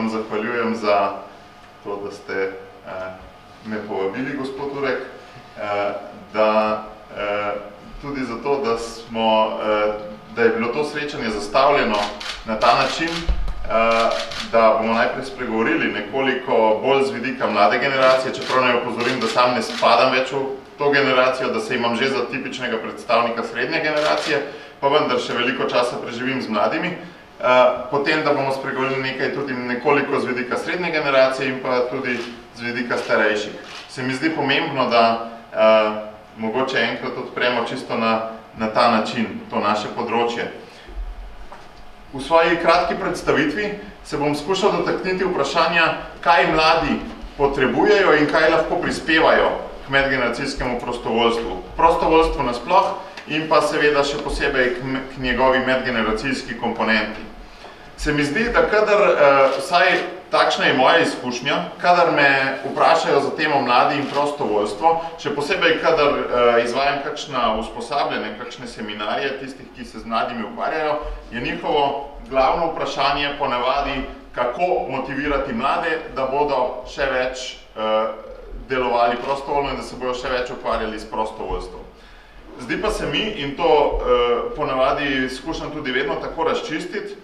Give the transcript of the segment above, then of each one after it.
vam zahvaljujem za to, da ste me povabili, gospod Urek, tudi zato, da je bilo to srečanje zastavljeno na ta način, da bomo najprej spregovorili nekoliko bolj z vidika mlade generacije, čeprav naj opozorim, da sam ne spadam več v to generacijo, da se imam že za tipičnega predstavnika srednje generacije, pa vendar še veliko časa preživim z mladimi. Potem, da bomo spregovorili nekaj tudi nekoliko z vidika srednje generacije in pa tudi z vidika starejših. Se mi zdi pomembno, da mogoče enkrat odpremo čisto na ta način, to naše področje. V svoji kratki predstavitvi se bom skušal dotakniti vprašanja, kaj mladi potrebujejo in kaj lahko prispevajo k medgeneracijskemu prostovoljstvu. Prostovoljstvu nasploh in pa seveda še posebej k njegovi medgeneracijski komponenti. Se mi zdi, da kadar, vsaj takšna je moja izkušnja, kadar me vprašajo za temo mladi in prostovoljstvo, še posebej kadar izvajam kakšna usposabljanja, kakšne seminarije tistih, ki se z mladimi ukvarjajo, je njihovo glavno vprašanje ponavadi, kako motivirati mlade, da bodo še več delovali prostovoljno in da se bodo še več ukvarjali s prostovoljstvom. Zdi pa se mi, in to ponavadi skušam tudi vedno tako razčistiti,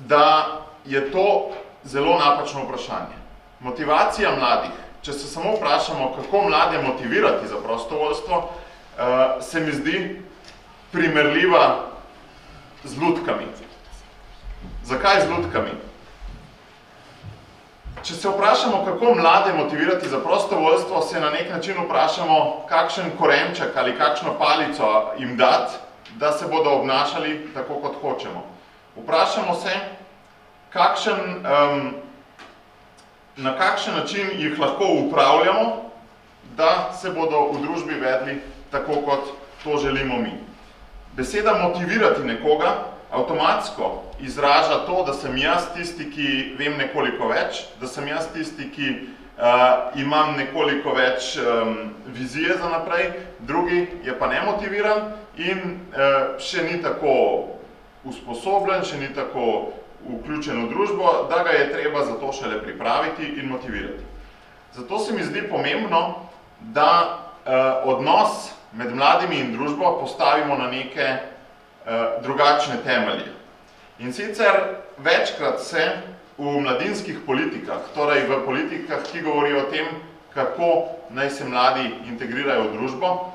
da je to zelo napačno vprašanje. Motivacija mladih, če se samo vprašamo, kako mlade motivirati za prostovoljstvo, se mi zdi primerljiva z lutkami. Zakaj z lutkami? Če se vprašamo, kako mlade motivirati za prostovoljstvo, se na nek način vprašamo, kakšen korenček ali kakšno palico jim dati, da se bodo obnašali tako, kot hočemo. Vprašamo se, na kakšen način jih lahko upravljamo, da se bodo v družbi vedli tako, kot to želimo mi. Beseda motivirati nekoga avtomatsko izraža to, da sem jaz tisti, ki vem nekoliko več, da sem jaz tisti, ki imam nekoliko več vizije za naprej, drugi je pa nemotiviran in še ni tako usposobljen, še ni tako vključen v družbo, da ga je treba za to šele pripraviti in motivirati. Zato se mi zdi pomembno, da odnos med mladimi in družbo postavimo na neke drugačne temelje. In sicer večkrat se v mladinskih politikah, torej v politikah, ki govorijo o tem, kako naj se mladi integrirajo v družbo,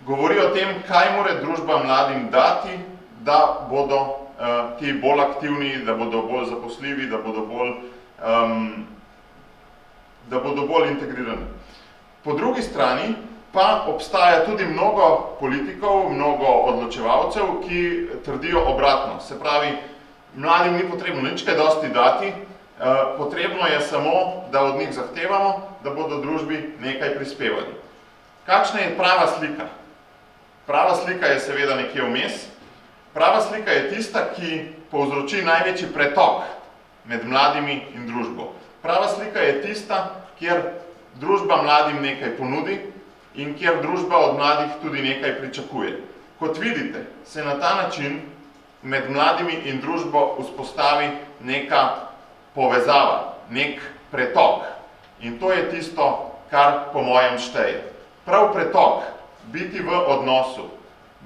govorijo o tem, kaj mora družba mladim dati, da bodo ti bolj aktivni, da bodo bolj zaposljivi, da bodo bolj integrirani. Po drugi strani pa obstaja tudi mnogo politikov, mnogo odločevalcev, ki trdijo obratno. Se pravi, mladim ni potrebno nič kaj dosti dati, potrebno je samo, da od njih zahtevamo, da bodo družbi nekaj prispevali. Kakšna je prava slika? Prava slika je seveda nekje vmes. Prava slika je tista, ki povzroči največji pretok med mladimi in družbo. Prava slika je tista, kjer družba mladim nekaj ponudi in kjer družba od mladih tudi nekaj pričakuje. Kot vidite, se na ta način med mladimi in družbo vzpostavi neka povezava, nek pretok. In to je tisto, kar po mojem šteje. Prav pretok, biti v odnosu,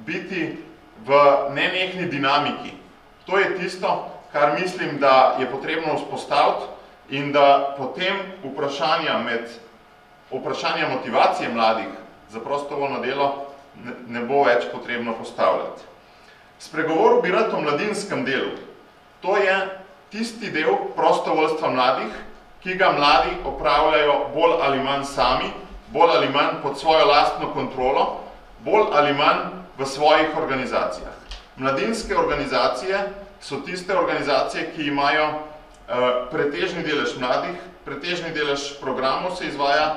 biti v nenehni dinamiki. To je tisto, kar mislim, da je potrebno vzpostaviti in da potem vprašanja motivacije mladih za prostovoljno delo ne bo več potrebno postavljati. Spregovoril bi rad o mladinskem delu. To je tisti del prostovoljstva mladih, ki ga mladi opravljajo bolj ali manj sami, bolj ali manj pod svojo lastno kontrolo, bolj ali manj v svojih organizacijah. Mladinske organizacije so tiste organizacije, ki imajo pretežni delež mladih, pretežni delež programov se izvaja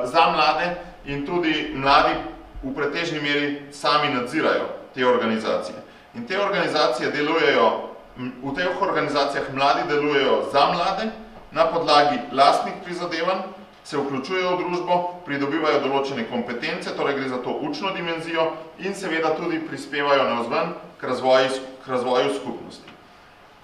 za mlade in tudi mladi v pretežni meri sami nadzirajo te organizacije. In te organizacije delujejo, v teh organizacijah mladi delujejo za mlade, na podlagi lastnih prizadevanj, se vključujejo v družbo, pridobivajo določene kompetence, torej gre za to učno dimenzijo in seveda tudi prispevajo navzven k razvoju skupnosti.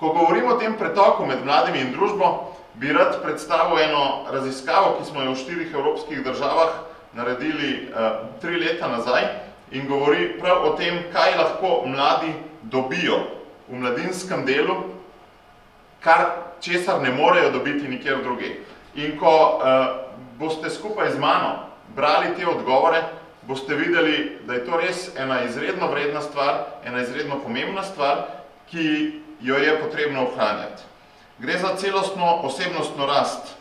Ko govorimo o tem pretoku med mladimi in družbo, bi rad predstavil eno raziskavo, ki smo jo v 4 evropskih državah naredili 3 leta nazaj in govori prav o tem, kaj lahko mladi dobijo v mladinskem delu, česar ne morejo dobiti nikjer druge. In ko boste skupaj z mano brali te odgovore, boste videli, da je to res ena izredno vredna stvar, ena izredno pomembna stvar, ki jo je potrebno ohranjati. Gre za celostno osebnostno rast,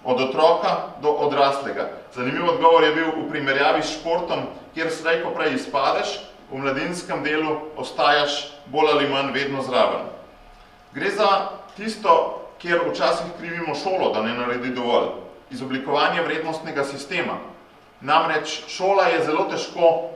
od otroka do odraslega. Zanimiv odgovor je bil v primerjavi s športom, kjer slej ko prej izpadeš, v mladinskem delu ostajaš bolj ali manj vedno zraven. Gre za tisto, kjer včasih krivimo šolo, da ne naredi dovolj. Izoblikovanje vrednostnega sistema. Namreč šola je zelo težko,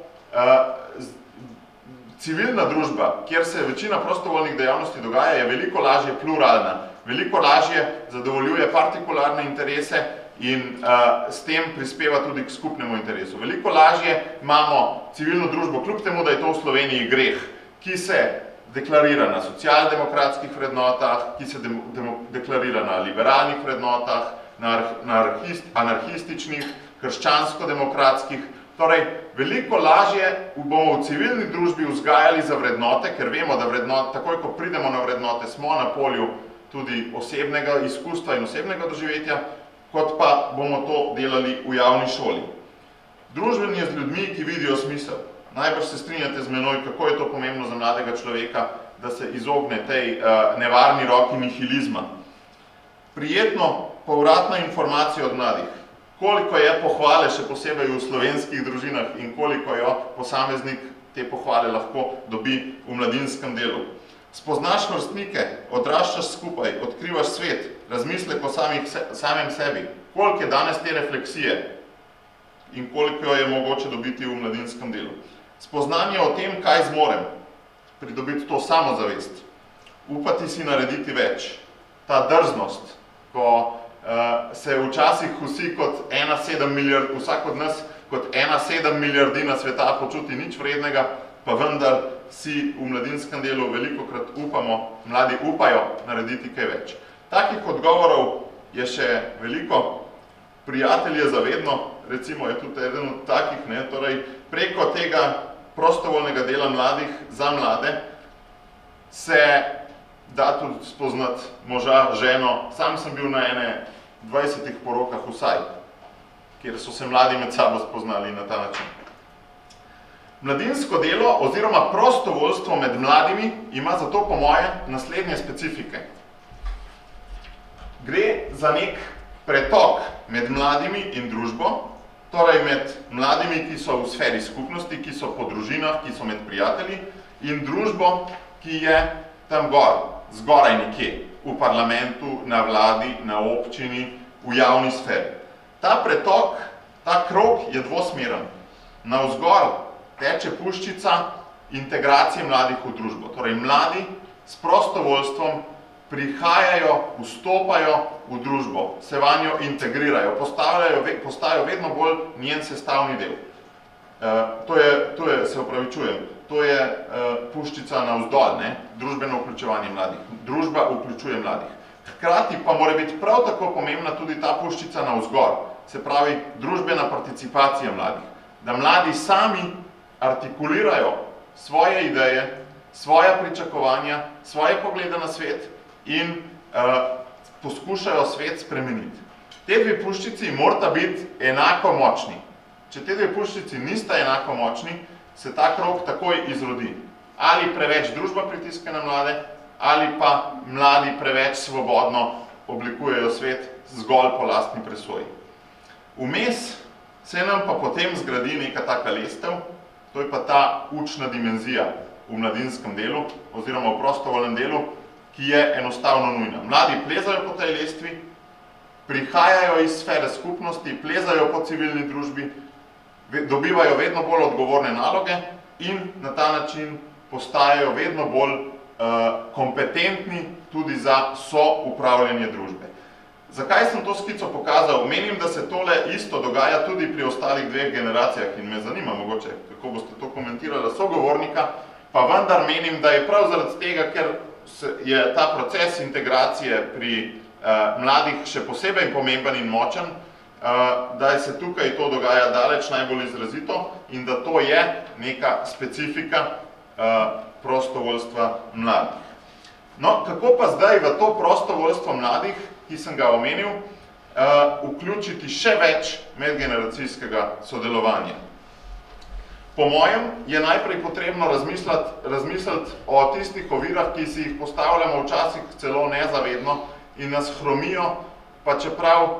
civilna družba, kjer se večina prostovoljnih dejavnosti dogaja, je veliko lažje pluralna, veliko lažje zadovoljuje partikularne interese in s tem prispeva tudi k skupnemu interesu. Veliko lažje imamo civilno družbo, kljub temu, da je to v Sloveniji greh, ki se deklarira na socialdemokratskih vrednotah, ki se deklarira na liberalnih vrednotah, na anarhističnih, krščansko-demokratskih. Torej, veliko lažje bomo v civilni družbi vzgajali za vrednote, ker vemo, da takoj, ko pridemo na vrednote, smo na polju tudi osebnega izkustva in osebnega doživetja, kot pa bomo to delali v javni šoli. Družbenje z ljudmi, ki vidijo smisel. Najbrž se strinjate z menoj, kako je to pomembno za mladega človeka, da se izogne tej nevarni roki nihilizma. Prijetno povratna informacija od mladih. Koliko je pohvale, še posebej v slovenskih družinah, in koliko jo posameznik te pohvale lahko dobi v mladinskem delu. Spoznaš vrstnike, odraščaš skupaj, odkrivaš svet, razmislek o samem sebi. Koliko je danes te refleksije in koliko jo je mogoče dobiti v mladinskem delu. Spoznanje o tem, kaj zmorem, pridobiti to samozavest, upati si narediti več. Ta drznost, ko se včasih vsi kot 1,7 milijard, vsak od nas kot 1,7 milijardina sveta počuti nič vrednega, pa vendar si v mladinskem delu velikokrat upamo, mladi upajo narediti kaj več. Takih odgovorov je še veliko. Prijatelj je zavedno, recimo je tudi eden od takih, torej preko tega prostovoljnega dela mladih za mlade se da tudi spoznati moža, ženo. Sam sem bil na 20 porokah vsaj, kjer so se mladi med sabo spoznali na ta način. Mladinsko delo oziroma prostovoljstvo med mladimi ima zato po moje naslednje specifike. Gre za nek pretok med mladimi in družbo, torej med mladimi, ki so v sferi skupnosti, ki so po družinah, ki so med prijatelji, in družbo, ki je tam zgoraj nekje, v parlamentu, na vladi, na občini, v javni sferi. Ta pretok, ta krog je dvosmeren. Navzgor teče puščica integracije mladih v družbo. Torej, mladi s prostovoljstvom prihajajo, vstopajo v družbo, se vanjo integrirajo, postajajo vedno bolj njen sestavni del. Se opravičujem, to je puščica navzdol, družbeno vključevanje mladih. Družba vključuje mladih. Hkrati pa mora biti prav tako pomembna tudi ta puščica navzgor, se pravi družbena participacija mladih. Da mladi sami artikulirajo svoje ideje, svoja pričakovanja, svoje poglede na svet in poskušajo svet spremeniti. Te dve puščici morata biti enako močni. Če te dve puščici nista enako močni, se ta krog takoj izrodi. Ali preveč družba pritiska na mlade, ali pa mladi preveč svobodno oblikujejo svet zgolj po lastni presoji. Vmes se nam pa potem zgradi neka taka lestev, to je pa ta učna dimenzija v mladinskem delu oziroma v prostovoljnem delu, ki je enostavno nujna. Mladi plezajo po tej lestvi, prihajajo iz sfere skupnosti, plezajo po civilni družbi, dobivajo vedno bolj odgovorne naloge in na ta način postajajo vedno bolj kompetentni tudi za soupravljanje družbe. Zakaj sem to skico pokazal? Menim, da se tole isto dogaja tudi pri ostalih dveh generacijah in me zanima mogoče, kako boste to komentirali sogovornika, pa vendar menim, da je prav zaradi tega, ker je ta proces integracije pri mladih še posebej pomemben in močen, da se tukaj to dogaja daleč najbolj izrazito in da to je neka specifika prostovoljstva mladih. No, kako pa zdaj v to prostovoljstvo mladih, ki sem ga omenil, vključiti še več medgeneracijskega sodelovanja? Po mojem je najprej potrebno razmisliti o tistih ovirah, ki si jih postavljamo včasih celo nezavedno in nas hromijo, pa čeprav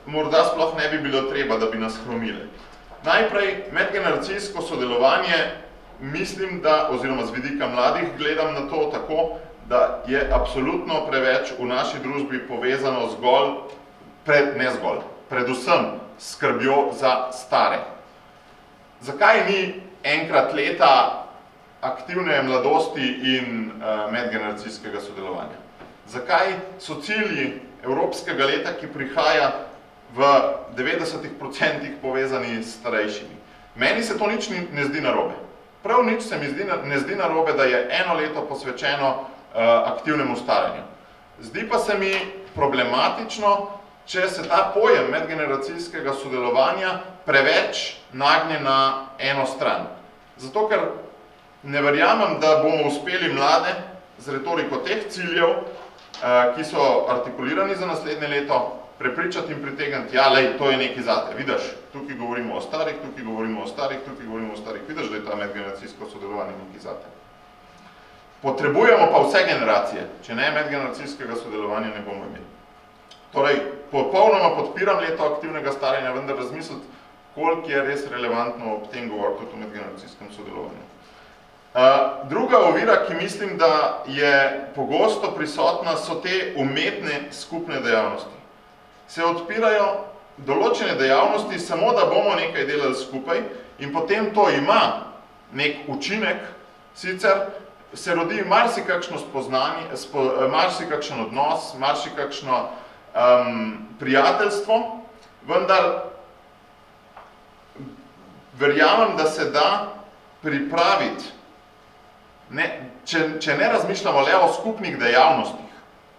morda sploh ne bi bilo treba, da bi nas hromile. Najprej medgeneracijsko sodelovanje mislim, da, oziroma z vidika mladih gledam na to tako, da je absolutno preveč v naši družbi povezano zgolj, predvsem skrbjo za stare. Zakaj ni enkrat leta aktivne mladosti in medgeneracijskega sodelovanja? Zakaj so cilji Evropskega leta, ki prihaja v 90% povezani s starejšimi? Meni se to nič ne zdi narobe. Prav nič se mi ne zdi narobe, da je eno leto posvečeno aktivnemu staranju. Zdi pa se mi problematično, če se ta pojem medgeneracijskega sodelovanja preveč nagne na eno stran. Zato, ker ne verjamem, da bomo uspeli mlade z retoriko teh ciljev, ki so artikulirani za naslednje leto, prepričati in pritegniti, ja, lej, to je nekaj zate, vidiš, tukaj govorimo o starih, tukaj govorimo o starih, tukaj govorimo o starih, vidiš, da je ta medgeneracijsko sodelovanje nekaj zate. Potrebujemo pa vse generacije, če ne medgeneracijskega sodelovanja ne bomo imeli. Torej, popolnoma podpiram leto aktivnega staranja, vendar razmisliti, koliko je res relevantno ob tem govoriti tudi o medgeneracijskem sodelovanju. Druga ovira, ki mislim, da je pogosto prisotna, so te umetne skupne dejavnosti. Se odpirajo določene dejavnosti samo, da bomo nekaj delali skupaj in potem to ima nek učinek, sicer se rodi marsikakšno spoznanje, marsikakšen odnos, marsikakšno prijateljstvo, vendar verjamem, da se da pripraviti, če ne razmišljamo le o skupnih dejavnostih,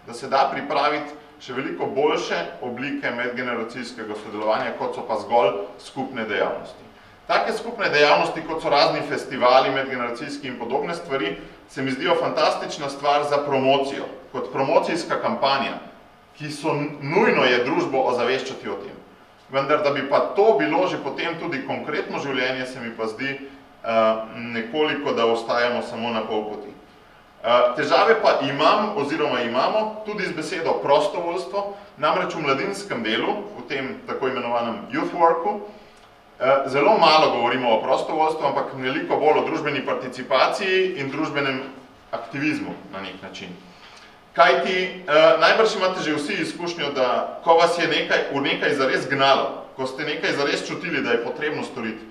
da se da pripraviti še veliko boljše oblike medgeneracijskega sodelovanja, kot so pa zgolj skupne dejavnosti. Take skupne dejavnosti, kot so razni festivali, medgeneracijski in podobne stvari, se mi zdijo fantastična stvar za promocijo, kot promocijska kampanja, ki so nujno je družbo ozaveščati o tem. Vendar, da bi pa to bilo že potem tudi konkretno življenje, se mi pa zdi nekoliko, da ostajamo samo na pol poti. Težave pa imam, oziroma imamo, tudi z besedo prostovoljstvo, namreč v mladinskem delu, v tem tako imenovanem youth worku, zelo malo govorimo o prostovoljstvu, ampak veliko bolj o družbeni participaciji in družbenem aktivizmu na nek način. Kajti, najbrž imate že vsi izkušnjo, da ko vas je v nekaj zares gnalo, ko ste nekaj zares čutili, da je potrebno storiti,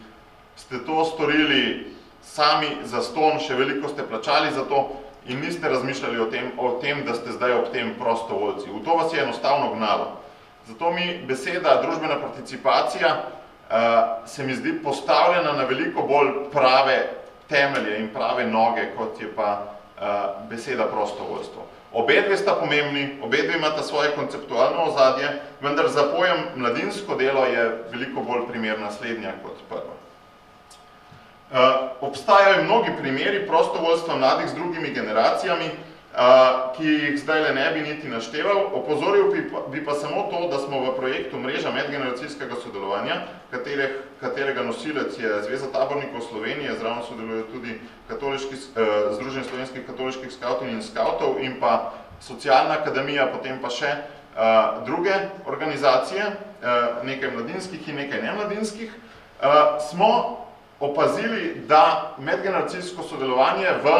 ste to storili sami zastonj, še veliko ste plačali za to in niste razmišljali o tem, da ste zdaj ob tem prostovoljci. V to vas je enostavno gnalo. Zato mi beseda družbena participacija se mi zdi postavljena na veliko bolj prave temelje in prave noge, kot je pa beseda prostovoljstvo. Obedve sta pomembni, obedve imata svoje konceptualno ozadje, vendar za pojem mladinsko delo je veliko bolj primerna slednja kot prva. Obstajajo mnogi primeri prostovoljstva mladih z drugimi generacijami, ki jih zdaj ne bi niti našteval. Opozoril bi pa samo to, da smo v projektu Mreža medgeneracijskega sodelovanja, katerega nosilec je Zveza tabornikov Slovenije, zraven sodeluje tudi Združenje slovenskih katoliških skavtinj in skavtov in pa Socialna akademija, potem pa še druge organizacije, nekaj mladinskih in nekaj nemladinskih, smo opazili, da medgeneracijsko sodelovanje v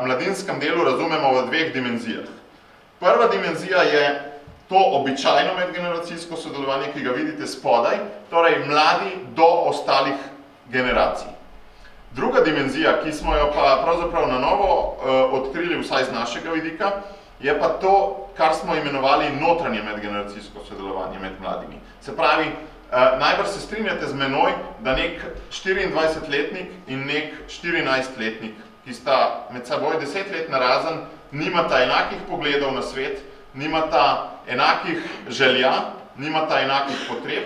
mladinskem delu razumemo v dveh dimenzijah. Prva dimenzija je to običajno medgeneracijsko sodelovanje, ki ga vidite spodaj, torej mladi do ostalih generacij. Druga dimenzija, ki smo jo pa pravzaprav na novo odkrili, vsaj z našega vidika, je pa to, kar smo imenovali notranje medgeneracijsko sodelovanje med mladimi. Se pravi, najbrž se strinjate z menoj, da nek 24-letnik in nek 14-letnik, ki sta med seboj 10 let narazen, nimata enakih pogledov na svet, nimata enakih želja, nimata enakih potreb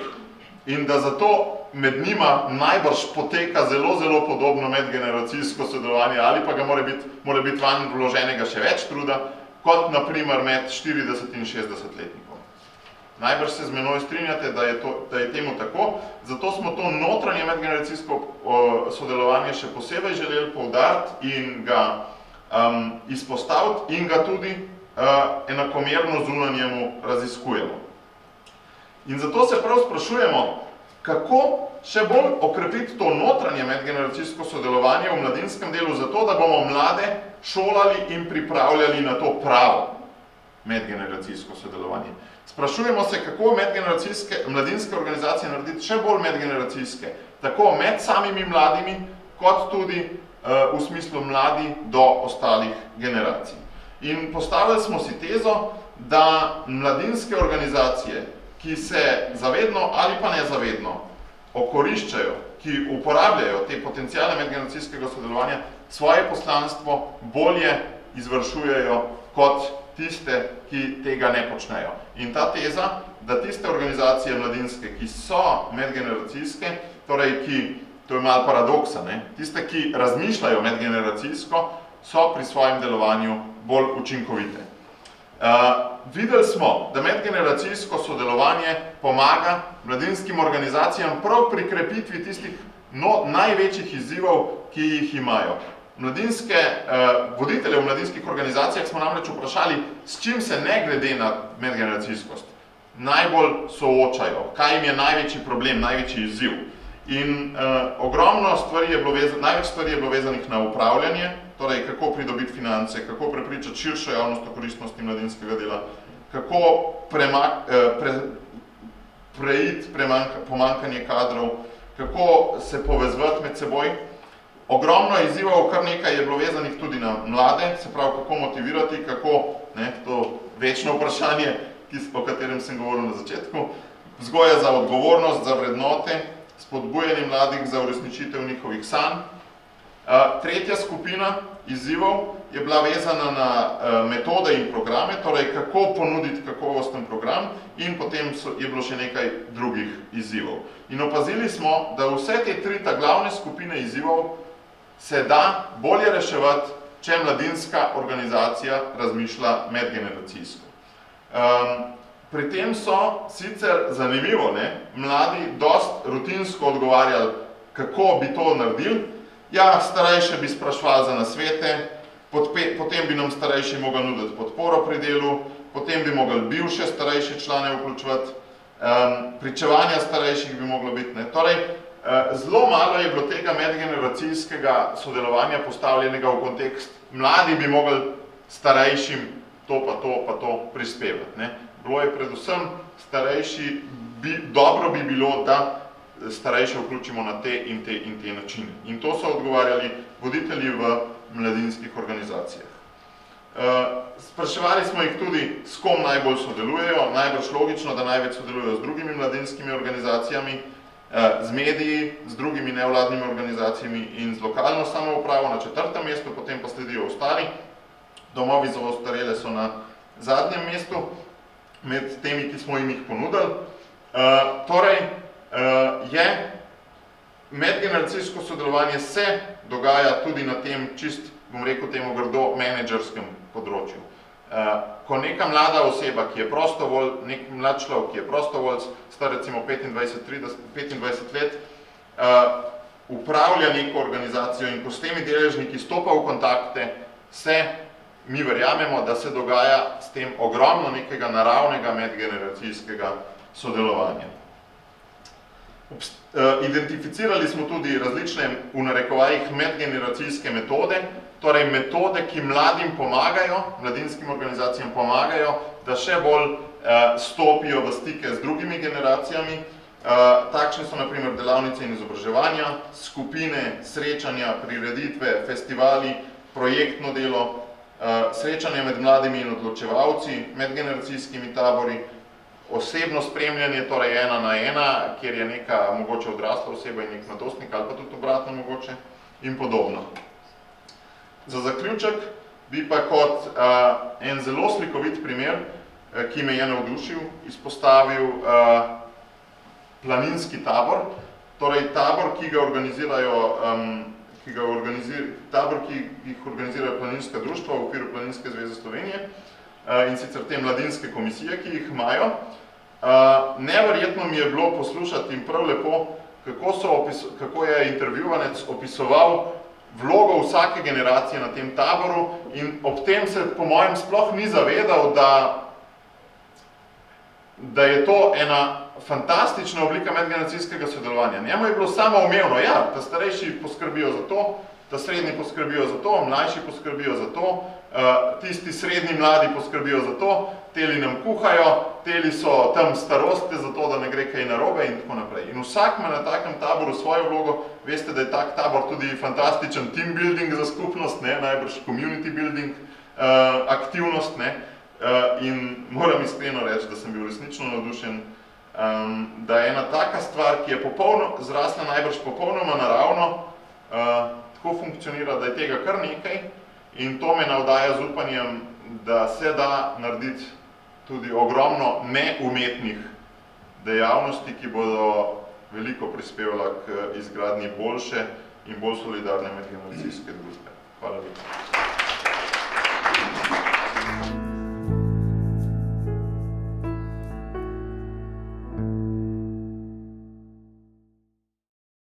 in da zato med njima najbrž poteka zelo, zelo podobno medgeneracijsko sodelovanje ali pa ga mora biti vanj vloženega še več truda, kot naprimer med 40 in 60-letnikom. Najbrž se z menoj strinjate, da je temu tako, zato smo to notranje medgeneracijsko sodelovanje še posebej želeli poudariti in ga izpostaviti in ga tudi enakomerno zunanjemu raziskujemo. In zato se prav sprašujemo, kako še bolj okrepiti to notranje medgeneracijsko sodelovanje v mladinskem delu, zato da bomo mlade šolali in pripravljali na to pravo medgeneracijsko sodelovanje. Sprašujemo se, kako mladinske organizacije narediti še bolj medgeneracijske, tako med samimi mladimi, kot tudi v smislu mladi do ostalih generacij. In postavili smo si tezo, da mladinske organizacije, ki se zavedno ali pa nezavedno okoriščajo, ki uporabljajo te potenciale medgeneracijskega sodelovanja, svoje poslanstvo bolje izvršujejo kot tiste, ki tega ne počnejo. In ta teza, da tiste organizacije mladinske, ki so medgeneracijske, torej to je malo paradoksa, tiste, ki razmišljajo medgeneracijsko, so pri svojem delovanju bolj učinkovite. Videli smo, da medgeneracijsko sodelovanje pomaga mladinskim organizacijam prav pri krepitvi tistih največjih izzivov, ki jih imajo. Voditelje v mladinskih organizacijah smo namreč vprašali, s čim se ne glede na medgeneracijskost najbolj soočajo, kaj jim je največji problem, največji izziv. In največ stvari je bilo vezanih na upravljanje, torej kako pridobiti finance, kako prepričati širšo javnost o koristnosti mladinskega dela, kako preiti pomanjkanje kadrov, kako se povezovati med seboj. Ogromno izzivov, kar nekaj je bilo vezanih tudi na mlade, se pravi, kako motivirati, kako, to večno vprašanje, o katerem sem govoril na začetku, vzgoja za odgovornost, za vrednote, spodbujanje mladih za uresničitev njihovih sanj. Tretja skupina izzivov je bila vezana na metode in programe, torej kako ponuditi kakovosten program in potem je bilo še nekaj drugih izzivov. In opazili smo, da vse te tri glavne skupine izzivov se da bolje reševati, če mladinska organizacija razmišlja medgeneracijsko. Pri tem so sicer zanimivo, mladi dost rutinsko odgovarjali, kako bi to naredili. Ja, starejše bi sprašvali za nasvete, potem bi nam starejši mogli nuditi podporo pri delu, potem bi mogli bivše starejše člane vključevati, pričevanja starejših bi moglo biti. Torej, zelo malo je bilo tega medgeneracijskega sodelovanja postavljenega v kontekst, mladi bi mogli starejšim to pa to prispevati. Bilo je predvsem starejši, dobro bi bilo, da starejše vključimo na te in te načine. In to so odgovarjali voditelji v mladinskih organizacijah. Spraševali smo jih tudi, s kom najbolj sodelujejo, najbrž logično, da največ sodelujejo z drugimi mladinskimi organizacijami, z mediji, z drugimi nevladnimi organizacijami in z lokalno samoupravo na 4. mestu, potem pa sledijo ostali. Domovi za ostarele so na zadnjem mestu, med temi, ki smo jim jih ponudili. Torej, medgeneracijsko sodelovanje se dogaja tudi na tem, čist, bom rekel temu grdo, menedžerskem področju. Ko neka mlada oseba, ki je prostovolj, nek mlad človek, ki je prostovoljc, star recimo 25 let, upravlja neko organizacijo in ko s temi deležniki stopa v kontakte, mi verjamemo, da se dogaja s tem ogromno nekega naravnega medgeneracijskega sodelovanja. Identificirali smo tudi različne, v narekovajih, medgeneracijske metode, torej metode, ki mladim pomagajo, mladinskim organizacijam pomagajo, da še bolj stopijo v stike z drugimi generacijami. Takšne so na primer delavnice in izobraževanja, skupine, srečanja, prireditve, festivali, projektno delo, srečanje med mladimi in odločevalci, medgeneracijskimi tabori, osebno spremljanje, torej 1 na 1, kjer je neka mogoče odrasla oseba in nek mladostnik ali pa tudi obratno mogoče in podobno. Za zaključek bi pa kot en zelo slikovit primer, ki me je navdušil, izpostavil planinski tabor, torej tabor, ki jih organizirajo planinska društva v okviru Planinske zveze Slovenije, in sicer te mladinske komisije, ki jih imajo. Neverjetno mi je bilo poslušati in prav lepo, kako je intervjuvanec opisoval vlogo vsake generacije na tem taboru in ob tem se po mojem sploh ni zavedal, da je to ena fantastična oblika medgeneracijskega sodelovanja. Njemu je bilo samoumevno, ja, da starejši poskrbijo za to, da srednji poskrbijo za to, mlajši poskrbijo za to, tisti srednji mladi poskrbijo za to, teli nam kuhajo, teli so tam starosti za to, da ne gre kaj narobe in tako naprej. In vsak ima na takem taboru svojo vlogo. Veste, da je tak tabor tudi fantastičen team building za skupnost, najbrž community building aktivnost. In moram iskreno reči, da sem bil resnično navdušen, da je ena taka stvar, ki je zrasla najbrž popolnoma naravno, tako funkcionira, da je tega kar nekaj in to me navdaja z upanjem, da se da narediti tudi ogromno neumetnih dejavnosti, ki bodo veliko prispevala k izgradnji boljše in bolj solidarne medgeneracijske družbe. Hvala lepa.